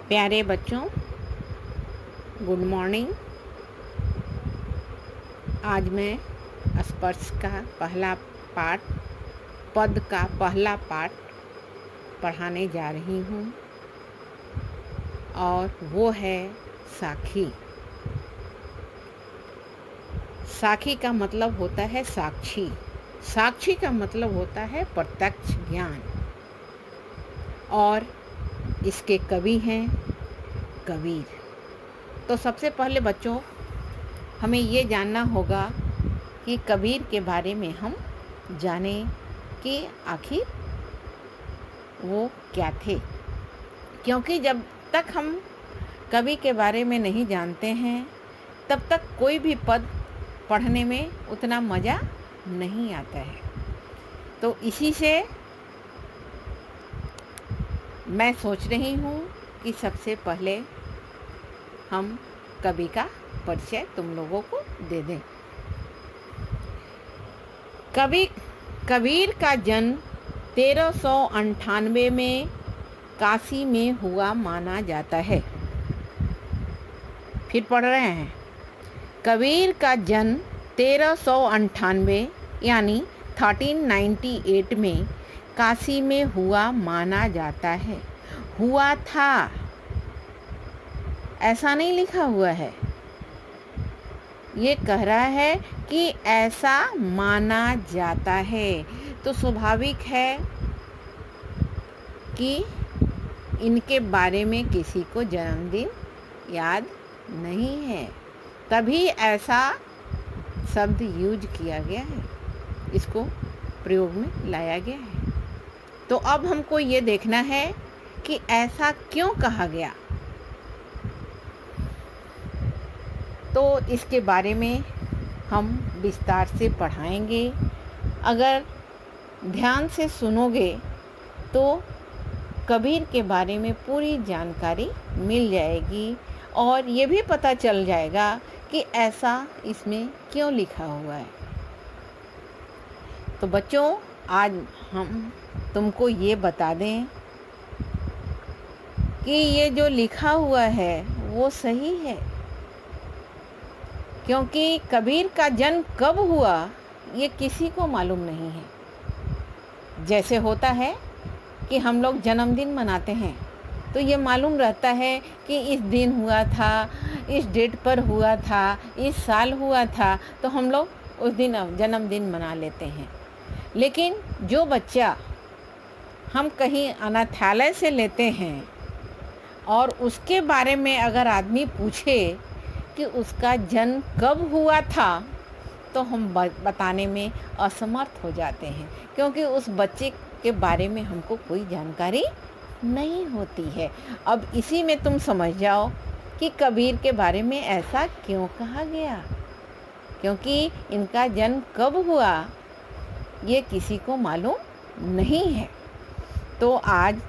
प्यारे बच्चों, good morning. आज मैं स्पर्श का पहला पाठ, पद का पहला पाठ पढ़ाने जा रही हूँ और वो है साखी। साखी का मतलब होता है साक्षी। साक्षी का मतलब होता है प्रत्यक्ष ज्ञान। और इसके कवि हैं कबीर। तो सबसे पहले बच्चों, हमें ये जानना होगा कि कबीर के बारे में हम जानें कि आखिर वो क्या थे। क्योंकि जब तक हम कवि के बारे में नहीं जानते हैं तब तक कोई भी पद पढ़ने में उतना मज़ा नहीं आता है। तो इसी से मैं सोच रही हूँ कि सबसे पहले हम कवि का परिचय तुम लोगों को दे दें। कबीर का जन्म 1398 में काशी में हुआ माना जाता है। फिर पढ़ रहे हैं। कबीर का जन्म 1398 यानी 1398 में काशी में हुआ माना जाता है। हुआ था, ऐसा नहीं लिखा हुआ है। ये कह रहा है कि ऐसा माना जाता है। तो स्वाभाविक है कि इनके बारे में किसी को जन्मदिन याद नहीं है, तभी ऐसा शब्द यूज किया गया है, इसको प्रयोग में लाया गया है। तो अब हमको ये देखना है कि ऐसा क्यों कहा गया। तो इसके बारे में हम विस्तार से पढ़ाएंगे। अगर ध्यान से सुनोगे तो कबीर के बारे में पूरी जानकारी मिल जाएगी और ये भी पता चल जाएगा कि ऐसा इसमें क्यों लिखा हुआ है। तो बच्चों, आज हम तुमको ये बता दें कि ये जो लिखा हुआ है वो सही है। क्योंकि कबीर का जन्म कब हुआ ये किसी को मालूम नहीं है। जैसे होता है कि हम लोग जन्मदिन मनाते हैं तो ये मालूम रहता है कि इस दिन हुआ था, इस डेट पर हुआ था, इस साल हुआ था, तो हम लोग उस दिन जन्मदिन मना लेते हैं। लेकिन जो बच्चा हम कहीं अनाथालय से लेते हैं और उसके बारे में अगर आदमी पूछे कि उसका जन्म कब हुआ था तो हम बताने में असमर्थ हो जाते हैं, क्योंकि उस बच्चे के बारे में हमको कोई जानकारी नहीं होती है। अब इसी में तुम समझ जाओ कि कबीर के बारे में ऐसा क्यों कहा गया, क्योंकि इनका जन्म कब हुआ ये किसी को मालूम नहीं है। तो आज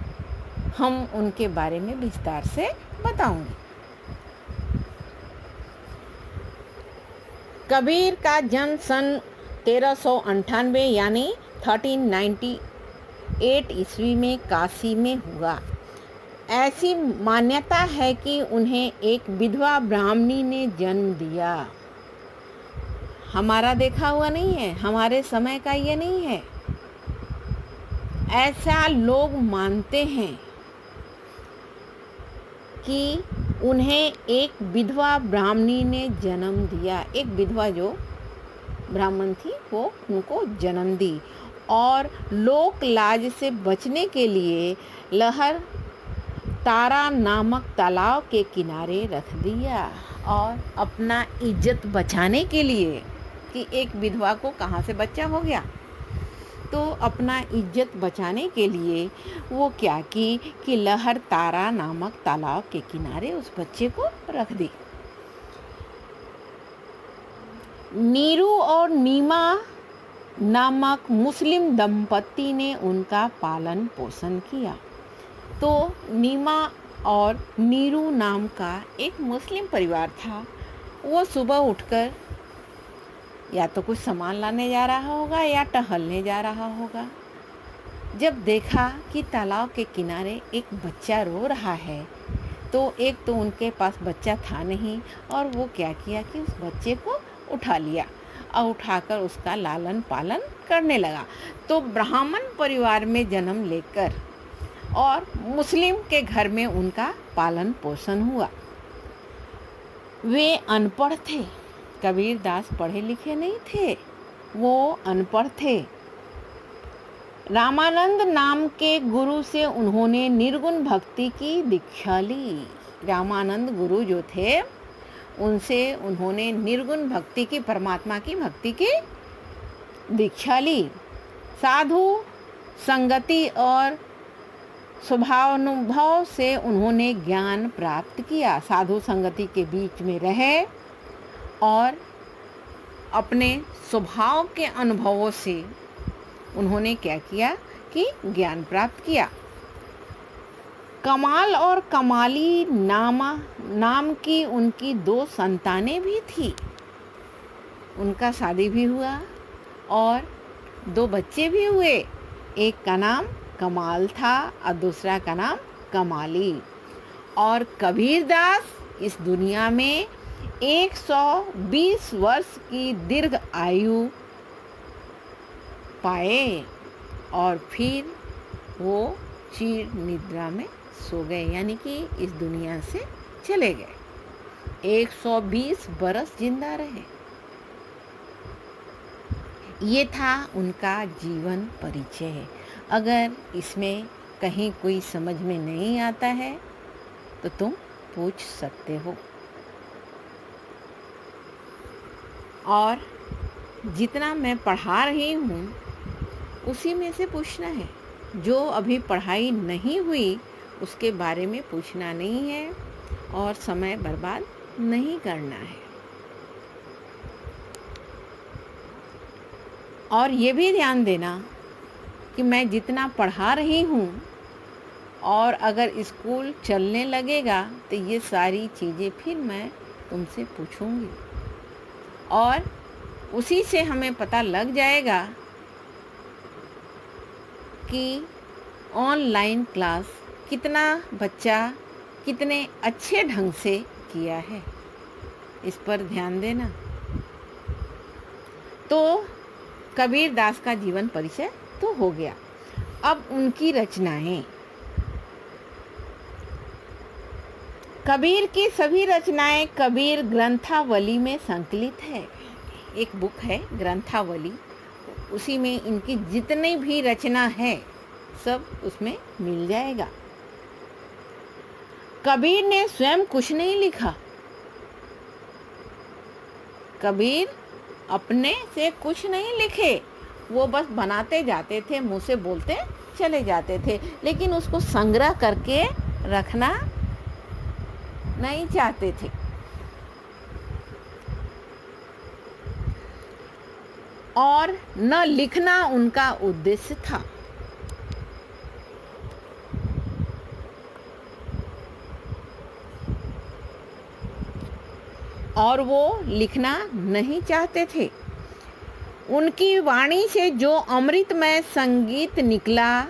हम उनके बारे में विस्तार से बताऊंगी। कबीर का जन्म सन 1398 यानी 1398 ईस्वी में काशी में हुआ। ऐसी मान्यता है कि उन्हें एक विधवा ब्राह्मणी ने जन्म दिया। हमारा देखा हुआ नहीं है, हमारे समय का ये नहीं है। ऐसा लोग मानते हैं कि उन्हें एक विधवा ब्राह्मणी ने जन्म दिया। एक विधवा जो ब्राह्मण थी वो उनको जन्म दी और लोक लाज से बचने के लिए लहर तारा नामक तालाब के किनारे रख दिया। और अपना इज्जत बचाने के लिए कि एक विधवा को कहाँ से बच्चा हो गया, तो अपना इज्जत बचाने के लिए वो क्या की कि लहर तारा नामक तालाब के किनारे उस बच्चे को रख दी। नीरू और नीमा नामक मुस्लिम दंपति ने उनका पालन पोषण किया। तो नीमा और नीरू नाम का एक मुस्लिम परिवार था। वो सुबह उठकर या तो कुछ सामान लाने जा रहा होगा या टहलने जा रहा होगा। जब देखा कि तालाब के किनारे एक बच्चा रो रहा है, तो एक तो उनके पास बच्चा था नहीं, और वो क्या किया कि उस बच्चे को उठा लिया और उठाकर उसका लालन पालन करने लगा। तो ब्राह्मण परिवार में जन्म लेकर और मुस्लिम के घर में उनका पालन पोषण हुआ। वे अनपढ़ थे, कबीर दास पढ़े लिखे नहीं थे, वो अनपढ़ थे। रामानंद नाम के गुरु से उन्होंने निर्गुण भक्ति की दीक्षा ली। रामानंद गुरु जो थे, उनसे उन्होंने निर्गुण भक्ति की, परमात्मा की भक्ति की दीक्षा ली। साधु संगति और स्वभावानुभव से उन्होंने ज्ञान प्राप्त किया। साधु संगति के बीच में रहे और अपने स्वभाव के अनुभवों से उन्होंने क्या किया कि ज्ञान प्राप्त किया। कमाल और कमाली नाम की उनकी 2 संतानें भी थी। उनका शादी भी हुआ और 2 बच्चे भी हुए। एक का नाम कमाल था और दूसरा का नाम कमाली। और कबीर दास इस दुनिया में 120 वर्ष की दीर्घ आयु पाए और फिर वो चीर निद्रा में सो गए, यानी कि इस दुनिया से चले गए। 120 बरस जिंदा रहे। ये था उनका जीवन परिचय। अगर इसमें कहीं कोई समझ में नहीं आता है तो तुम पूछ सकते हो। और जितना मैं पढ़ा रही हूँ उसी में से पूछना है। जो अभी पढ़ाई नहीं हुई उसके बारे में पूछना नहीं है और समय बर्बाद नहीं करना है। और ये भी ध्यान देना कि मैं जितना पढ़ा रही हूँ और अगर स्कूल चलने लगेगा तो ये सारी चीज़ें फिर मैं तुमसे पूछूंगी और उसी से हमें पता लग जाएगा कि ऑनलाइन क्लास कितना बच्चा कितने अच्छे ढंग से किया है। इस पर ध्यान देना। तो कबीर दास का जीवन परिचय तो हो गया। अब उनकी रचनाएं। कबीर की सभी रचनाएं कबीर ग्रंथावली में संकलित है। एक बुक है ग्रंथावली, उसी में इनकी जितनी भी रचना है सब उसमें मिल जाएगा। कबीर ने स्वयं कुछ नहीं लिखा। कबीर अपने से कुछ नहीं लिखे, वो बस बनाते जाते थे, मुंह से बोलते चले जाते थे, लेकिन उसको संग्रह करके रखना नहीं चाहते थे। और न लिखना उनका उद्देश्य था। और वो लिखना नहीं चाहते थे। उनकी वाणी से जो अमृतमय संगीत निकला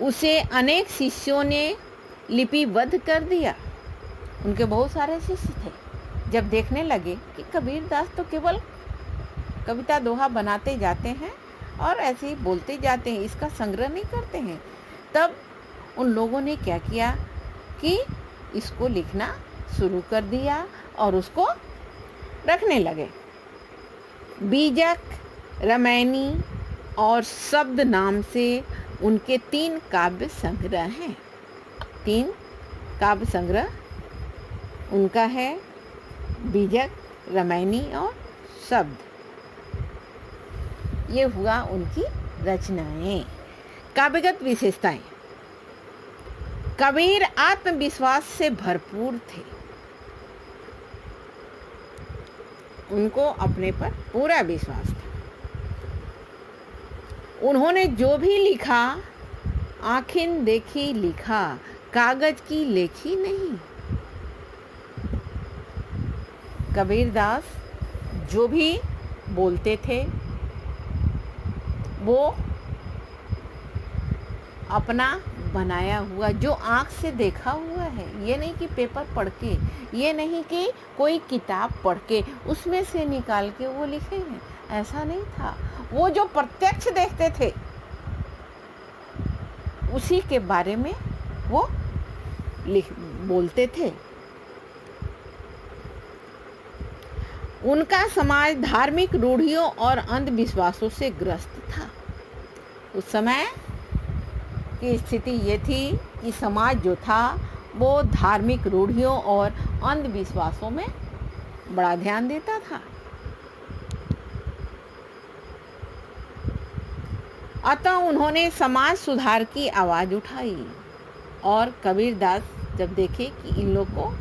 उसे अनेक शिष्यों ने लिपिबद्ध कर दिया। उनके बहुत सारे शिष्य थे। जब देखने लगे कि कबीर दास तो केवल कविता दोहा बनाते जाते हैं और ऐसे ही बोलते जाते हैं, इसका संग्रह नहीं करते हैं, तब उन लोगों ने क्या किया कि इसको लिखना शुरू कर दिया और उसको रखने लगे। बीजक, रामायणी और शब्द नाम से उनके 3 काव्य संग्रह हैं। 3 काव्य संग्रह उनका है, बीजक, रामायणी और शब्द। ये हुआ उनकी रचनाएं। काव्यगत विशेषताएं। कबीर आत्मविश्वास से भरपूर थे। उनको अपने पर पूरा विश्वास था। उन्होंने जो भी लिखा आँखें देखी लिखा, कागज की लेखी नहीं। कबीर दास जो भी बोलते थे वो अपना बनाया हुआ, जो आँख से देखा हुआ है, ये नहीं कि पेपर पढ़ के, ये नहीं कि कोई किताब पढ़ के उसमें से निकाल के वो लिखे हैं, ऐसा नहीं था। वो जो प्रत्यक्ष देखते थे उसी के बारे में वो बोलते थे। उनका समाज धार्मिक रूढ़ियों और अंधविश्वासों से ग्रस्त था। उस समय की स्थिति ये थी कि समाज जो था वो धार्मिक रूढ़ियों और अंधविश्वासों में बड़ा ध्यान देता था। अतः उन्होंने समाज सुधार की आवाज़ उठाई और कबीरदास जब देखे कि इन लोग को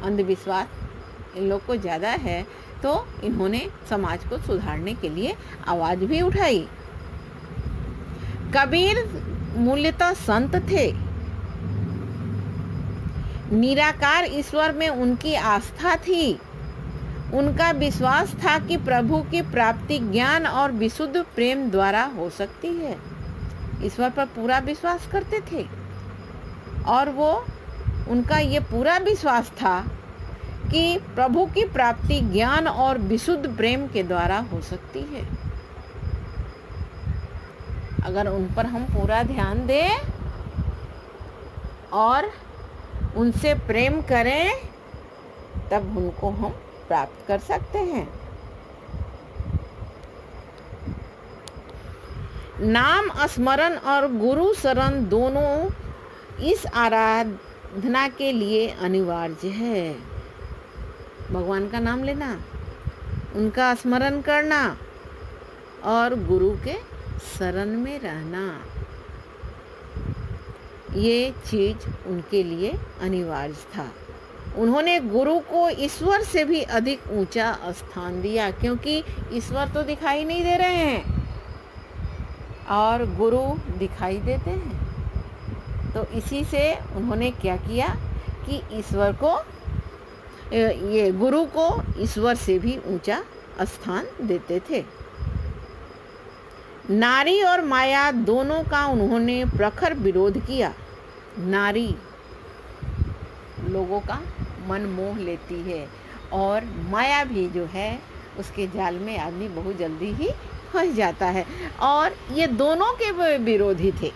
अंधविश्वास इन लोग को ज़्यादा है तो इन्होंने समाज को सुधारने के लिए आवाज़ भी उठाई। कबीर मूलतः संत थे। निराकार ईश्वर में उनकी आस्था थी। उनका विश्वास था कि प्रभु की प्राप्ति ज्ञान और विशुद्ध प्रेम द्वारा हो सकती है। ईश्वर पर पूरा विश्वास करते थे और वो उनका ये पूरा विश्वास था कि प्रभु की प्राप्ति ज्ञान और विशुद्ध प्रेम के द्वारा हो सकती है। अगर उन पर हम पूरा ध्यान दें और उनसे प्रेम करें तब उनको हम प्राप्त कर सकते हैं। नाम स्मरण और गुरु शरण दोनों इस आराधना के लिए अनिवार्य है। भगवान का नाम लेना, उनका स्मरण करना और गुरु के शरण में रहना, ये चीज उनके लिए अनिवार्य था। उन्होंने गुरु को ईश्वर से भी अधिक ऊंचा स्थान दिया, क्योंकि ईश्वर तो दिखाई नहीं दे रहे हैं और गुरु दिखाई देते हैं। तो इसी से उन्होंने क्या किया कि ईश्वर को, ये गुरु को ईश्वर से भी ऊंचा स्थान देते थे। नारी और माया दोनों का उन्होंने प्रखर विरोध किया। नारी लोगों का मन मोह लेती है और माया भी जो है उसके जाल में आदमी बहुत जल्दी ही फंस जाता है, और ये दोनों के विरोधी थे,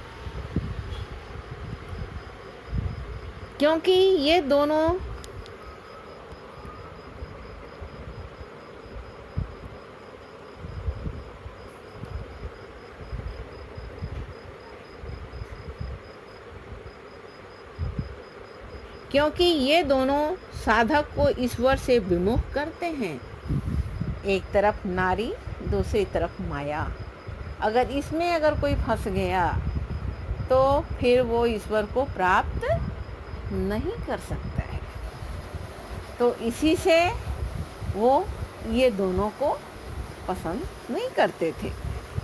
क्योंकि ये दोनों साधक को ईश्वर से विमुख करते हैं। एक तरफ नारी, दूसरी तरफ माया। अगर इसमें अगर कोई फंस गया तो फिर वो ईश्वर को प्राप्त नहीं कर सकता है। तो इसी से वो ये दोनों को पसंद नहीं करते थे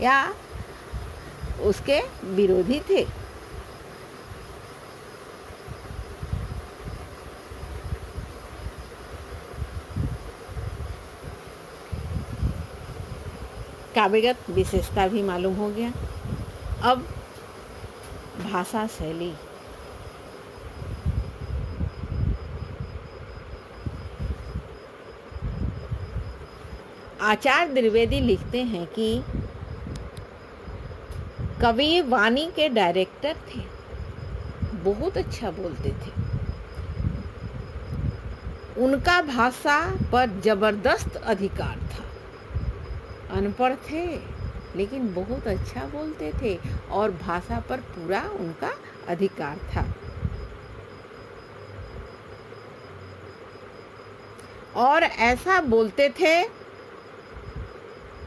या उसके विरोधी थे। काव्यगत विशेषता भी मालूम हो गया। अब भाषा शैली। आचार्य द्विवेदी लिखते हैं कि कबीर वाणी के डायरेक्टर थे, बहुत अच्छा बोलते थे। उनका भाषा पर जबरदस्त अधिकार था। अनपढ़ थे लेकिन बहुत अच्छा बोलते थे और भाषा पर पूरा उनका अधिकार था। और ऐसा बोलते थे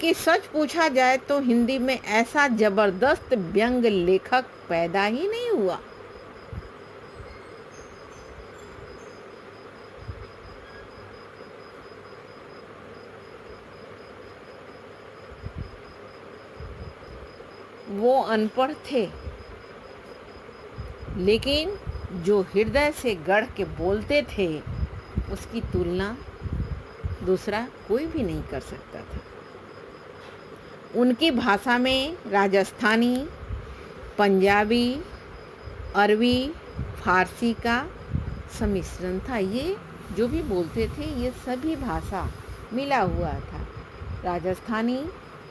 कि सच पूछा जाए तो हिंदी में ऐसा जबरदस्त व्यंग लेखक पैदा ही नहीं हुआ। वो अनपढ़ थे लेकिन जो हृदय से गढ़ के बोलते थे उसकी तुलना दूसरा कोई भी नहीं कर सकता था। उनकी भाषा में राजस्थानी, पंजाबी, अरबी, फारसी का सम्मिश्रण था। ये जो भी बोलते थे ये सभी भाषा मिला हुआ था, राजस्थानी,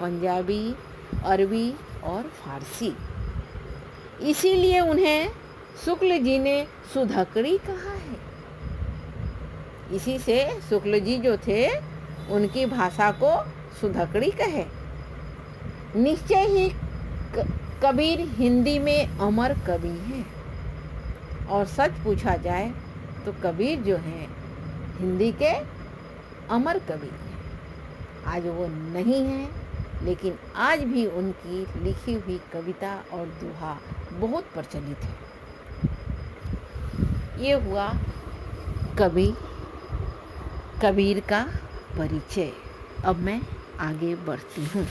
पंजाबी, अरबी और फारसी। इसीलिए उन्हें शुक्ल जी ने सुधकड़ी कहा है। इसी से शुक्ल जी जो थे उनकी भाषा को सुधकड़ी कहे। निश्चय ही कबीर हिंदी में अमर कवि हैं, और सच पूछा जाए तो कबीर जो हैं हिंदी के अमर कवि हैं। आज वो नहीं हैं, लेकिन आज भी उनकी लिखी हुई कविता और दोहा बहुत प्रचलित है। ये हुआ कबीर का परिचय। अब मैं आगे बढ़ती हूँ।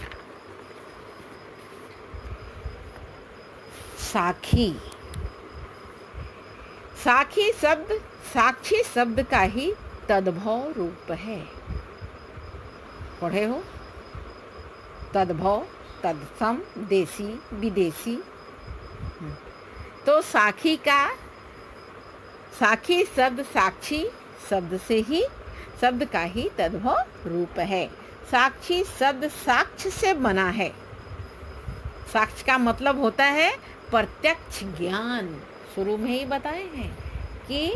साखी। साखी शब्द साक्षी शब्द का ही तद्भव रूप है। पढ़े हो? तद्भव, तत्सम, देसी, विदेशी। तो साखी शब्द साक्षी शब्द का ही तद्भव रूप है। साक्षी शब्द साक्ष्य से बना है। साक्ष्य का मतलब होता है प्रत्यक्ष ज्ञान। शुरू में ही बताए हैं कि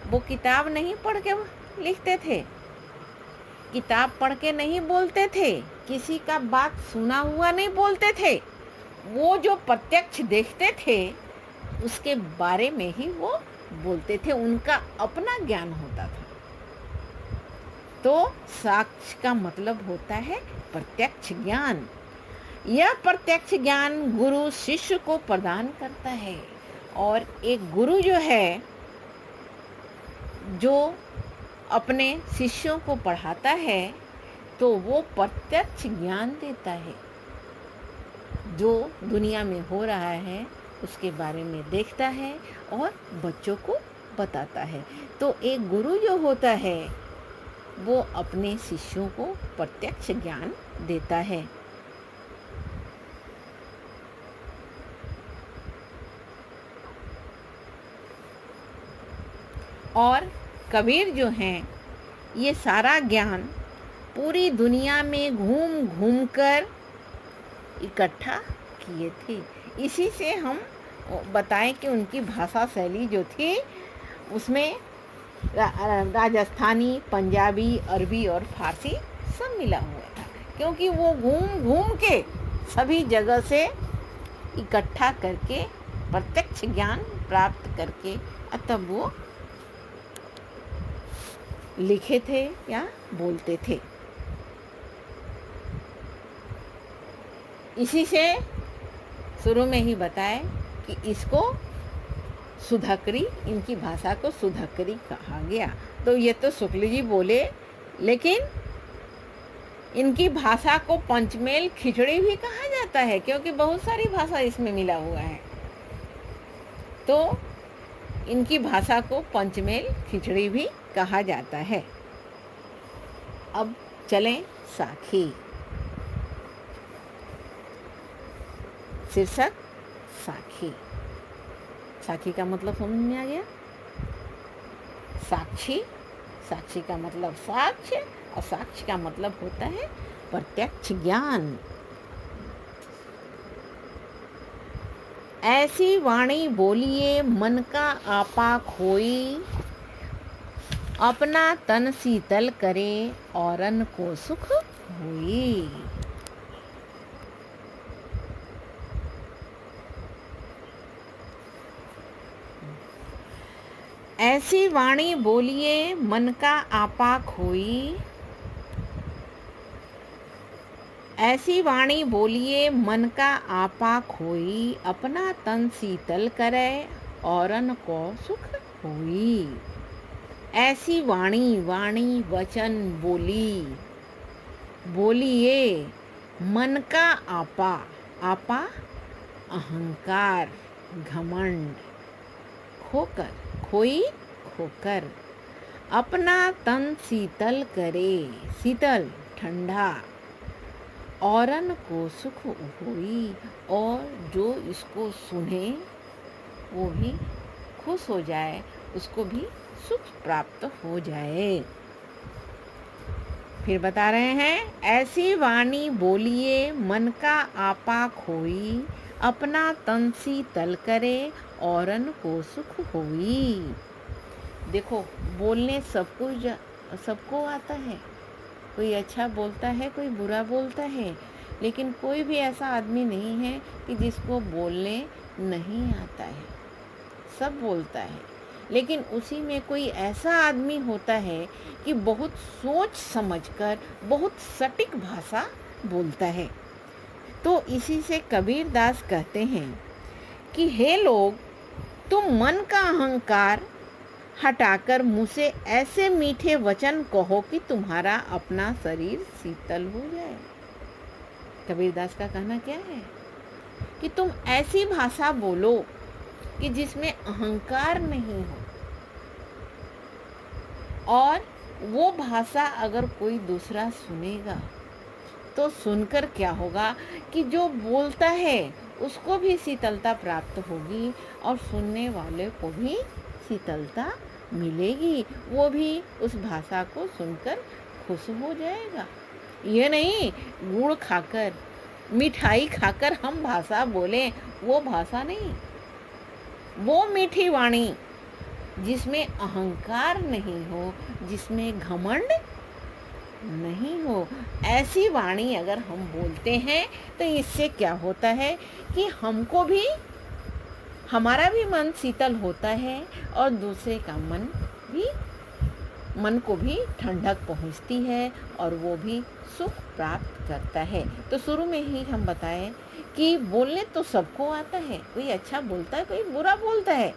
वो किताब नहीं पढ़ के लिखते थे, किताब पढ़ के नहीं बोलते थे, किसी का बात सुना हुआ नहीं बोलते थे। वो जो प्रत्यक्ष देखते थे उसके बारे में ही वो बोलते थे, उनका अपना ज्ञान होता था। तो साक्ष्य का मतलब होता है प्रत्यक्ष ज्ञान। यह प्रत्यक्ष ज्ञान गुरु शिष्य को प्रदान करता है, और एक गुरु जो है जो अपने शिष्यों को पढ़ाता है तो वो प्रत्यक्ष ज्ञान देता है। जो दुनिया में हो रहा है उसके बारे में देखता है और बच्चों को बताता है। तो एक गुरु जो होता है वो अपने शिष्यों को प्रत्यक्ष ज्ञान देता है। और कबीर जो हैं ये सारा ज्ञान पूरी दुनिया में घूम घूम कर इकट्ठा किए थे। इसी से हम बताएं कि उनकी भाषा शैली जो थी उसमें राजस्थानी, पंजाबी, अरबी और फारसी सब मिला हुआ था, क्योंकि वो घूम घूम के सभी जगह से इकट्ठा करके प्रत्यक्ष ज्ञान प्राप्त करके तब वो लिखे थे या बोलते थे। इसी से शुरू में ही बताए कि इसको सुधकड़ी, इनकी भाषा को सुधकड़ी कहा गया। तो ये तो शुक्ल जी बोले, लेकिन इनकी भाषा को पंचमेल खिचड़ी भी कहा जाता है, क्योंकि बहुत सारी भाषा इसमें मिला हुआ है। तो इनकी भाषा को पंचमेल खिचड़ी भी कहा जाता है। अब चलें साखी। शीर्षक साखी। साखी का मतलब समझ में आ गया? साक्षी, साक्षी का मतलब साक्ष्य, और साक्ष्य का मतलब होता है प्रत्यक्ष ज्ञान। ऐसी वाणी बोलिए मन का आपा खोई, अपना तन शीतल करे औरन को सुख होई। ऐसी वाणी बोलिए मन का आपा खोई, ऐसी वाणी बोलिए मन का आपा खोई, अपना तन शीतल करे औरन को सुख होई। ऐसी वाणी, वाणी वचन बोली, बोलिए मन का आपा, आपा अहंकार, घमंड, खोकर, खोई, खोकर, अपना तन शीतल करे, शीतल ठंडा, औरन को सुख होई, और जो इसको सुने वो भी खुश हो जाए, उसको भी सुख प्राप्त हो जाए। फिर बता रहे हैं, ऐसी वाणी बोलिए मन का आपा खोई, अपना तन शीतल करे औरन को सुख होई। देखो, बोलने सबको आता है। कोई अच्छा बोलता है, कोई बुरा बोलता है, लेकिन कोई भी ऐसा आदमी नहीं है कि जिसको बोलने नहीं आता है। सब बोलता है, लेकिन उसी में कोई ऐसा आदमी होता है कि बहुत सोच समझकर बहुत सटीक भाषा बोलता है। तो इसी से कबीर दास कहते हैं कि हे लोग, तुम मन का अहंकार हटाकर मुझसे ऐसे मीठे वचन कहो कि तुम्हारा अपना शरीर शीतल हो जाए। कबीरदास का कहना क्या है कि तुम ऐसी भाषा बोलो कि जिसमें अहंकार नहीं हो, और वो भाषा अगर कोई दूसरा सुनेगा तो सुनकर क्या होगा कि जो बोलता है उसको भी शीतलता प्राप्त होगी, और सुनने वाले को भी शीतलता मिलेगी। वो भी उस भाषा को सुनकर खुश हो जाएगा। ये नहीं गुड़ खाकर, मिठाई खाकर हम भाषा बोलें, वो भाषा नहीं। वो मीठी वाणी जिसमें अहंकार नहीं हो, जिसमें घमंड नहीं हो, ऐसी वाणी अगर हम बोलते हैं तो इससे क्या होता है कि हमको भी, हमारा भी मन शीतल होता है, और दूसरे का मन को भी ठंडक पहुंचती है, और वो भी सुख प्राप्त करता है। तो शुरू में ही हम बताएं कि बोलने तो सबको आता है। कोई अच्छा बोलता है, कोई बुरा बोलता है,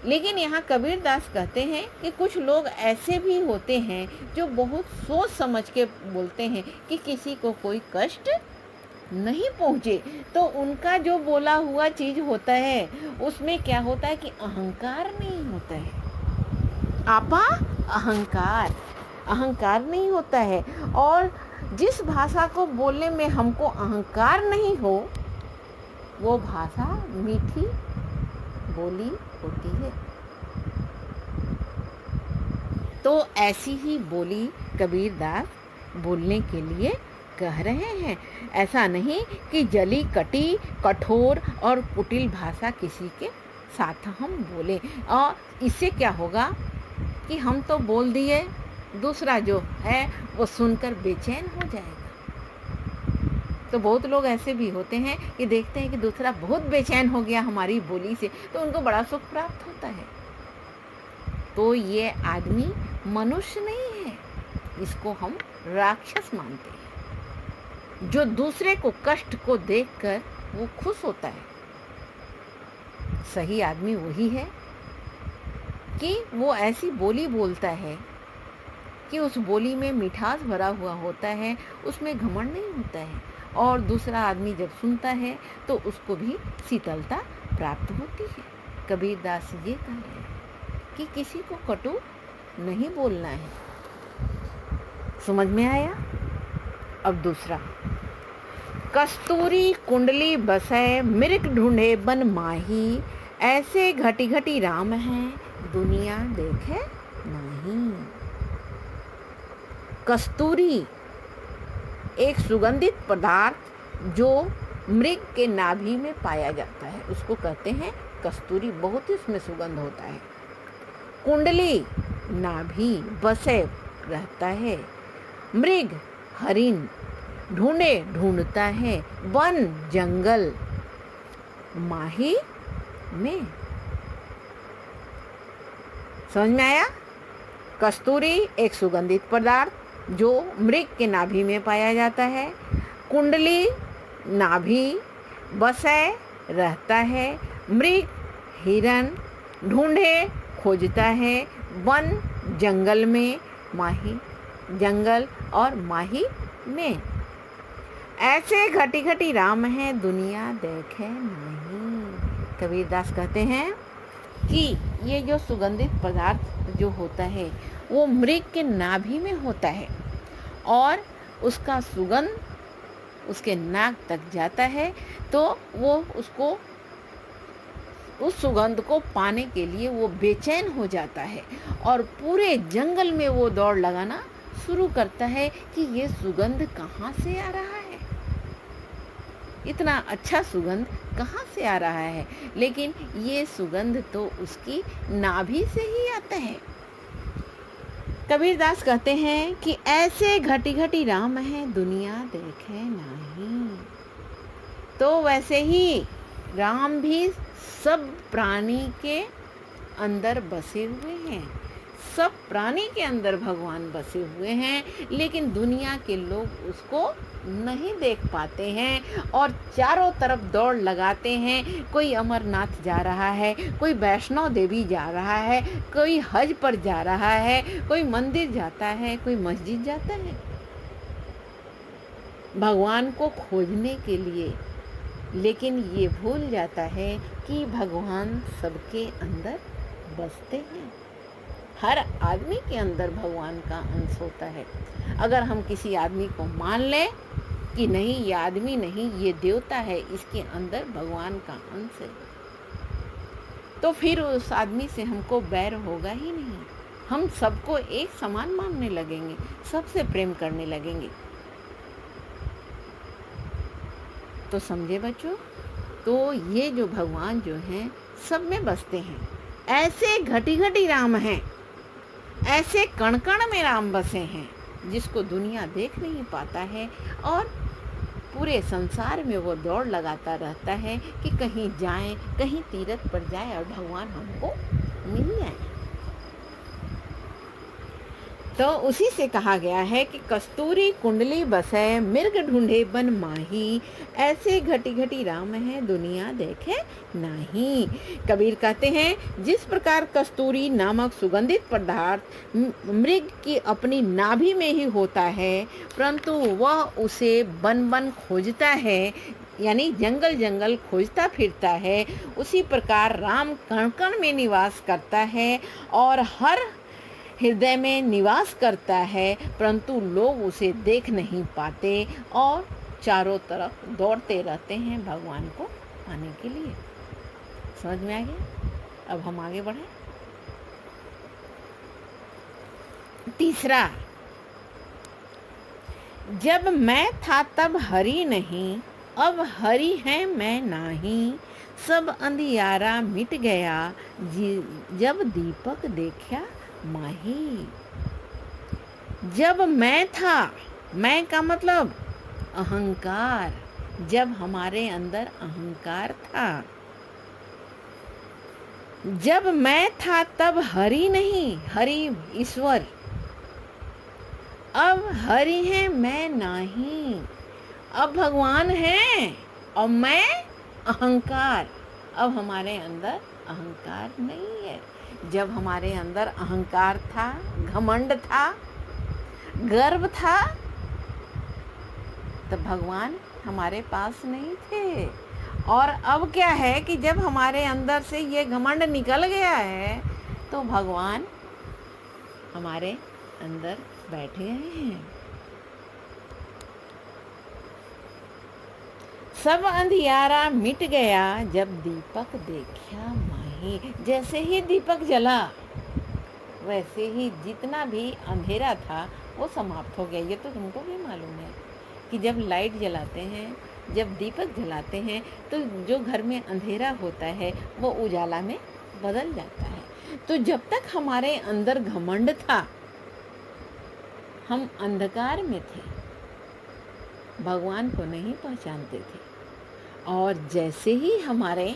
लेकिन यहाँ कबीर दास कहते हैं कि कुछ लोग ऐसे भी होते हैं जो बहुत सोच समझ के बोलते हैं कि किसी को कोई कष्ट नहीं पहुँचे। तो उनका जो बोला हुआ चीज़ होता है उसमें क्या होता है कि अहंकार नहीं होता है। आपा अहंकार नहीं होता है, और जिस भाषा को बोलने में हमको अहंकार नहीं हो, वो भाषा मीठी बोली होती है। तो ऐसी ही बोली कबीर दास बोलने के लिए कह रहे हैं। ऐसा नहीं कि जली कटी कठोर और कुटिल भाषा किसी के साथ हम बोले, और इससे क्या होगा कि हम तो बोल दिए, दूसरा जो है वो सुनकर बेचैन हो जाएगा। तो बहुत लोग ऐसे भी होते हैं कि देखते हैं कि दूसरा बहुत बेचैन हो गया हमारी बोली से, तो उनको बड़ा सुख प्राप्त होता है। तो ये आदमी मनुष्य नहीं है, इसको हम राक्षस मानते हैं। जो दूसरे को कष्ट को देखकर वो खुश होता है। सही आदमी वही है कि वो ऐसी बोली बोलता है कि उस बोली में मिठास भरा हुआ होता है, उसमें घमंड नहीं होता है, और दूसरा आदमी जब सुनता है तो उसको भी शीतलता प्राप्त होती है। कबीर दास ये कह रहे हैं कि किसी को कटु नहीं बोलना है। समझ में आया? अब दूसरा, कस्तूरी कुंडली बसै मृग ढूंढे बन माही, ऐसे घटी घटी राम हैं दुनिया देखे नहीं। कस्तूरी एक सुगंधित पदार्थ जो मृग के नाभि में पाया जाता है, उसको कहते हैं कस्तूरी। बहुत ही उसमें सुगंध होता है। कुंडली नाभि, बसे रहता है, मृग हरिण, ढूंढता है, वन जंगल, माही में। समझ में आया? कस्तूरी एक सुगंधित पदार्थ जो मृग के नाभि में पाया जाता है। कुंडली नाभि, बसे रहता है, मृग हिरण, ढूंढे खोजता है, वन जंगल में, माही जंगल और माही में। ऐसे घटी घटी राम है दुनिया देखे नहीं। कबीर दास कहते हैं कि ये जो सुगंधित पदार्थ जो होता है वो मृग के नाभि में होता है, और उसका सुगंध उसके नाक तक जाता है, तो वो उसको उस सुगंध को पाने के लिए वो बेचैन हो जाता है और पूरे जंगल में वो दौड़ लगाना शुरू करता है कि ये सुगंध कहाँ से आ रहा है, इतना अच्छा सुगंध कहाँ से आ रहा है। लेकिन ये सुगंध तो उसकी नाभि से ही आता है। कबीरदास कहते हैं कि ऐसे घटी घटी राम है दुनिया देखे नहीं। तो वैसे ही राम भी सब प्राणी के अंदर बसे हुए हैं, सब प्राणी के अंदर भगवान बसे हुए हैं, लेकिन दुनिया के लोग उसको नहीं देख पाते हैं और चारों तरफ दौड़ लगाते हैं। कोई अमरनाथ जा रहा है, कोई वैष्णो देवी जा रहा है, कोई हज पर जा रहा है, कोई मंदिर जाता है, कोई मस्जिद जाता है भगवान को खोजने के लिए। लेकिन ये भूल जाता है कि भगवान सबके अंदर बसते हैं। हर आदमी के अंदर भगवान का अंश होता है। अगर हम किसी आदमी को मान लें कि नहीं, ये आदमी नहीं, ये देवता है, इसके अंदर भगवान का अंश है, तो फिर उस आदमी से हमको बैर होगा ही नहीं। हम सबको एक समान मानने लगेंगे, सबसे प्रेम करने लगेंगे। तो समझे बच्चों, तो ये जो भगवान जो हैं सब में बसते हैं। ऐसे घटी घटी राम हैं, ऐसे कण कण में राम बसे हैं, जिसको दुनिया देख नहीं पाता है और पूरे संसार में वो दौड़ लगाता रहता है कि कहीं जाएं, कहीं तीरथ पर जाए और भगवान हमको मिल जाए। तो उसी से कहा गया है कि कस्तूरी कुंडली बसे मिर्ग ढूंढे बन माही, ऐसे घटी घटी राम है दुनिया देखे नहीं। कबीर कहते हैं जिस प्रकार कस्तूरी नामक सुगंधित पदार्थ मृग की अपनी नाभि में ही होता है, परंतु वह उसे बन बन खोजता है, यानी जंगल जंगल खोजता फिरता है, उसी प्रकार राम कण कण में निवास करता है और हर हृदय में निवास करता है, परंतु लोग उसे देख नहीं पाते और चारों तरफ दौड़ते रहते हैं भगवान को पाने के लिए। समझ में आ गया? अब हम आगे बढ़े। तीसरा, जब मैं था तब हरि नहीं, अब हरि है मैं नाही, सब अंधियारा मिट गया जब दीपक देखा माही। जब मैं था, मैं का मतलब अहंकार, जब हमारे अंदर अहंकार था, जब मैं था तब हरि नहीं, हरि ईश्वर, अब हरि है मैं नहीं। अब भगवान है और मैं अहंकार, अब हमारे अंदर अहंकार नहीं है। जब हमारे अंदर अहंकार था, घमंड था, गर्व था, तब भगवान हमारे पास नहीं थे। और अब क्या है कि जब हमारे अंदर से ये घमंड निकल गया है, तो भगवान हमारे अंदर बैठे हैं। सब अंधियारा मिट गया जब दीपक देखा माही। जैसे ही दीपक जला, वैसे ही जितना भी अंधेरा था वो समाप्त हो गया। ये तो तुमको भी मालूम है कि जब लाइट जलाते हैं, जब दीपक जलाते हैं, तो जो घर में अंधेरा होता है वो उजाला में बदल जाता है। तो जब तक हमारे अंदर घमंड था, हम अंधकार में थे, भगवान को नहीं पहचानते थे। और जैसे ही हमारे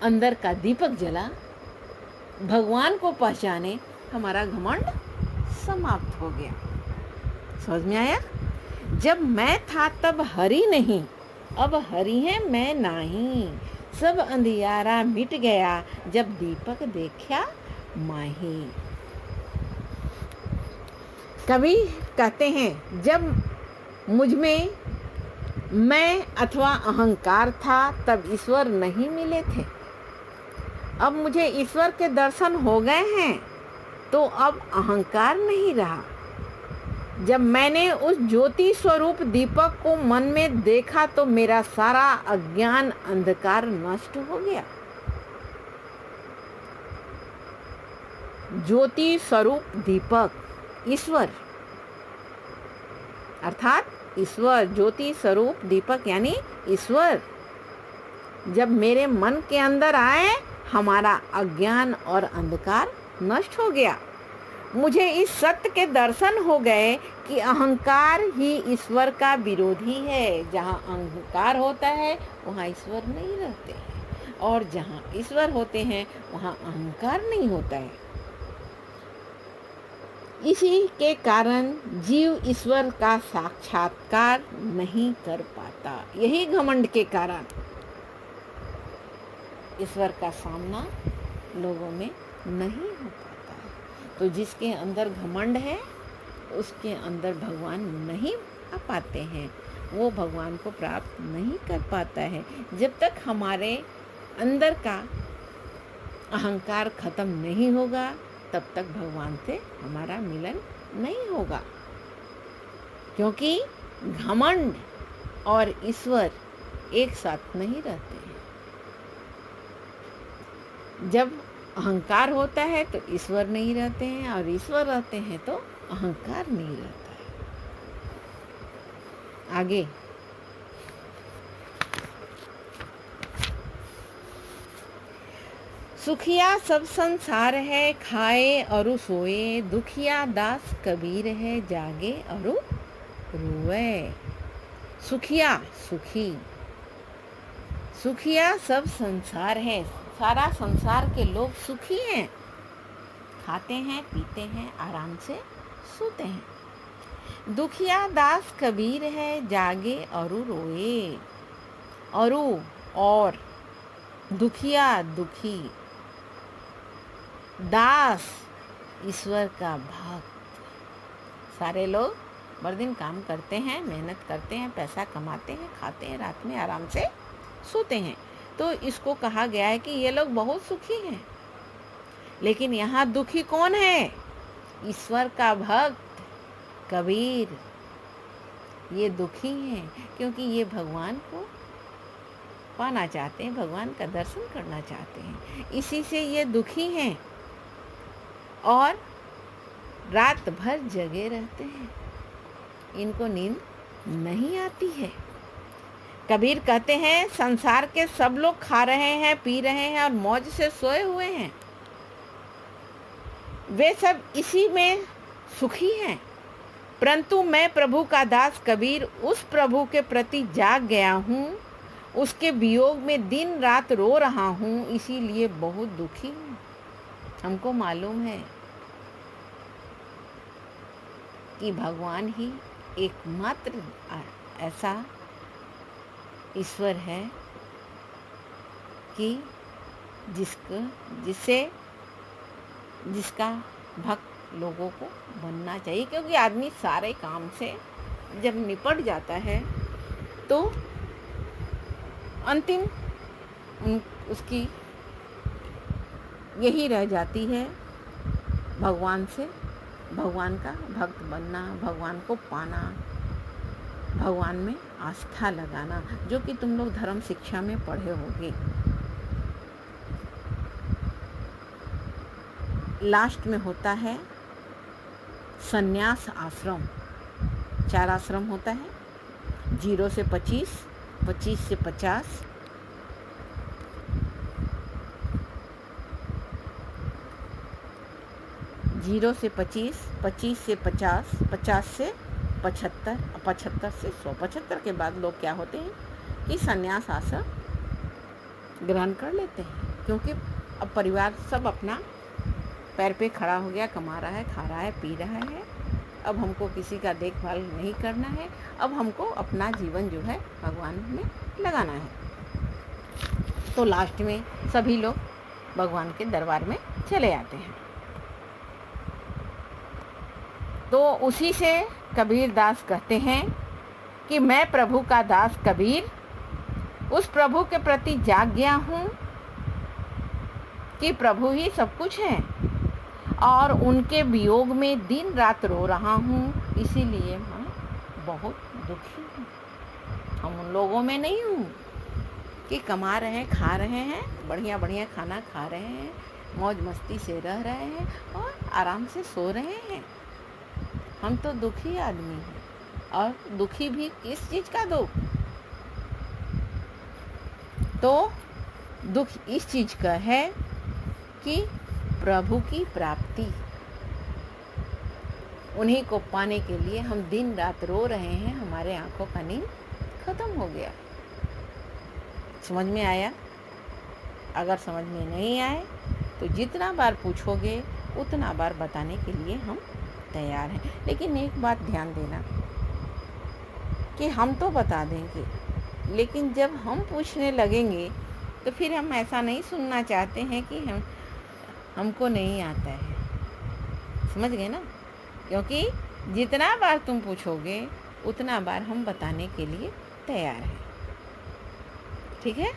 अंदर का दीपक जला, भगवान को पहचाने, हमारा घमंड समाप्त हो गया। समझ में आया? जब मैं था तब हरि नहीं, अब हरि है मैं नाही, सब अंधियारा मिट गया जब दीपक देखा माही। कवि कहते हैं जब मुझ में मैं अथवा अहंकार था तब ईश्वर नहीं मिले थे। अब मुझे ईश्वर के दर्शन हो गए हैं, तो अब अहंकार नहीं रहा। जब मैंने उस ज्योति स्वरूप दीपक को मन में देखा तो मेरा सारा अज्ञान अंधकार नष्ट हो गया। ज्योति स्वरूप दीपक, ईश्वर अर्थात ईश्वर, ज्योति स्वरूप दीपक यानी ईश्वर जब मेरे मन के अंदर आए, हमारा अज्ञान और अंधकार नष्ट हो गया। मुझे इस सत्य के दर्शन हो गए कि अहंकार ही ईश्वर का विरोधी है। जहाँ अहंकार होता है वहाँ ईश्वर नहीं रहते हैं, और जहाँ ईश्वर होते हैं वहाँ अहंकार नहीं होता है। इसी के कारण जीव ईश्वर का साक्षात्कार नहीं कर पाता। यही घमंड के कारण ईश्वर का सामना लोगों में नहीं हो पाता है। तो जिसके अंदर घमंड है उसके अंदर भगवान नहीं आ पाते हैं, वो भगवान को प्राप्त नहीं कर पाता है। जब तक हमारे अंदर का अहंकार खत्म नहीं होगा तब तक भगवान से हमारा मिलन नहीं होगा, क्योंकि घमंड और ईश्वर एक साथ नहीं रहते हैं। जब अहंकार होता है तो ईश्वर नहीं रहते हैं, और ईश्वर रहते हैं तो अहंकार नहीं रहता है। आगे सुखिया सब संसार है, खाए और सोए, दुखिया दास कबीर है, जागे और रोए। सुखिया सुखी, सुखिया सब संसार है, सारा संसार के लोग सुखी हैं, खाते हैं, पीते हैं, आराम से सोते हैं। दुखिया दास कबीर है, जागे और रोए। और दुखिया दुखी, दास ईश्वर का भक्त। सारे लोग भर दिन काम करते हैं, मेहनत करते हैं, पैसा कमाते हैं, खाते हैं, रात में आराम से सोते हैं। तो इसको कहा गया है कि ये लोग बहुत सुखी हैं। लेकिन यहाँ दुखी कौन है? ईश्वर का भक्त कबीर। ये दुखी हैं क्योंकि ये भगवान को पाना चाहते हैं, भगवान का दर्शन करना चाहते हैं, इसी से ये दुखी हैं और रात भर जगे रहते हैं, इनको नींद नहीं आती है। कबीर कहते हैं संसार के सब लोग खा रहे हैं, पी रहे हैं और मौज से सोए हुए हैं, वे सब इसी में सुखी हैं, परंतु मैं प्रभु का दास कबीर उस प्रभु के प्रति जाग गया हूँ, उसके वियोग में दिन रात रो रहा हूँ, इसीलिए बहुत दुखी हूँ। हमको मालूम है कि भगवान ही एकमात्र ऐसा ईश्वर है कि जिसका भक्त लोगों को बनना चाहिए, क्योंकि आदमी सारे काम से जब निपट जाता है तो अंतिम उसकी यही रह जाती है भगवान से, भगवान का भक्त बनना, भगवान को पाना, भगवान में आस्था लगाना, जो कि तुम लोग धर्म शिक्षा में पढ़े होगे। लास्ट में होता है संन्यास आश्रम। 4 आश्रम होता है, 0 से 25, 25 से 50, 0 से 25, 25 से 50, 50 से 75, 75 से 100। 75 के बाद लोग क्या होते हैं कि संन्यास आश्रम ग्रहण कर लेते हैं, क्योंकि अब परिवार सब अपना पैर पे खड़ा हो गया, कमा रहा है, खा रहा है, पी रहा है, अब हमको किसी का देखभाल नहीं करना है, अब हमको अपना जीवन जो है भगवान में लगाना है। तो लास्ट में सभी लोग भगवान के दरबार में चले आते हैं। तो उसी से कबीर दास कहते हैं कि मैं प्रभु का दास कबीर उस प्रभु के प्रति जाग गया हूँ कि प्रभु ही सब कुछ है, और उनके वियोग में दिन रात रो रहा हूँ, इसीलिए मैं बहुत दुखी हूँ। हम उन लोगों में नहीं हूँ कि कमा रहे हैं, खा रहे हैं, बढ़िया बढ़िया खाना खा रहे हैं, मौज मस्ती से रह रहे हैं और आराम से सो रहे हैं। हम तो दुखी आदमी हैं। और दुखी भी किस चीज़ का दुख? तो दुख इस चीज़ का है कि प्रभु की प्राप्ति, उन्हीं को पाने के लिए हम दिन रात रो रहे हैं, हमारे आंखों का नींद खत्म हो गया। समझ में आया? अगर समझ में नहीं आए तो जितना बार पूछोगे उतना बार बताने के लिए हम तैयार हैं। लेकिन एक बात ध्यान देना कि हम तो बता देंगे, लेकिन जब हम पूछने लगेंगे तो फिर हम ऐसा नहीं सुनना चाहते हैं कि हमको नहीं आता है। समझ गए ना? क्योंकि जितना बार तुम पूछोगे उतना बार हम बताने के लिए तैयार हैं। ठीक है?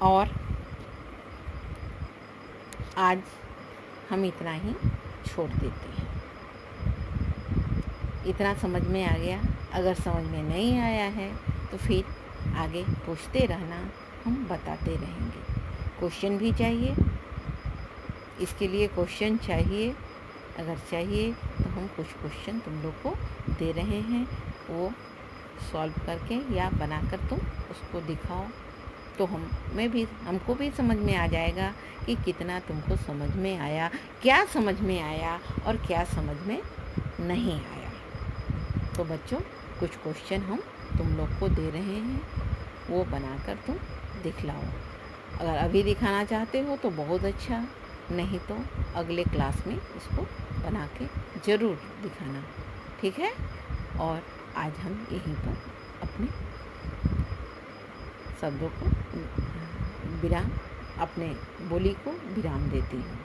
और आज हम इतना ही छोड़ देते हैं। इतना समझ में आ गया? अगर समझ में नहीं आया है तो फिर आगे पूछते रहना, हम बताते रहेंगे। क्वेश्चन भी चाहिए, इसके लिए क्वेश्चन चाहिए। अगर चाहिए तो हम कुछ क्वेश्चन तुम लोग को दे रहे हैं, वो सॉल्व करके या बनाकर तुम उसको दिखाओ, तो हमको भी समझ में आ जाएगा कि कितना तुमको समझ में आया, क्या समझ में आया और क्या समझ में नहीं आया। तो बच्चों, कुछ क्वेश्चन हम तुम लोग को दे रहे हैं, वो बनाकर तुम दिखलाओ। अगर अभी दिखाना चाहते हो तो बहुत अच्छा, नहीं तो अगले क्लास में इसको बना के ज़रूर दिखाना। ठीक है? और आज हम यहीं पर अपने शब्दों को विराम, अपने बोली को विराम देती हूँ।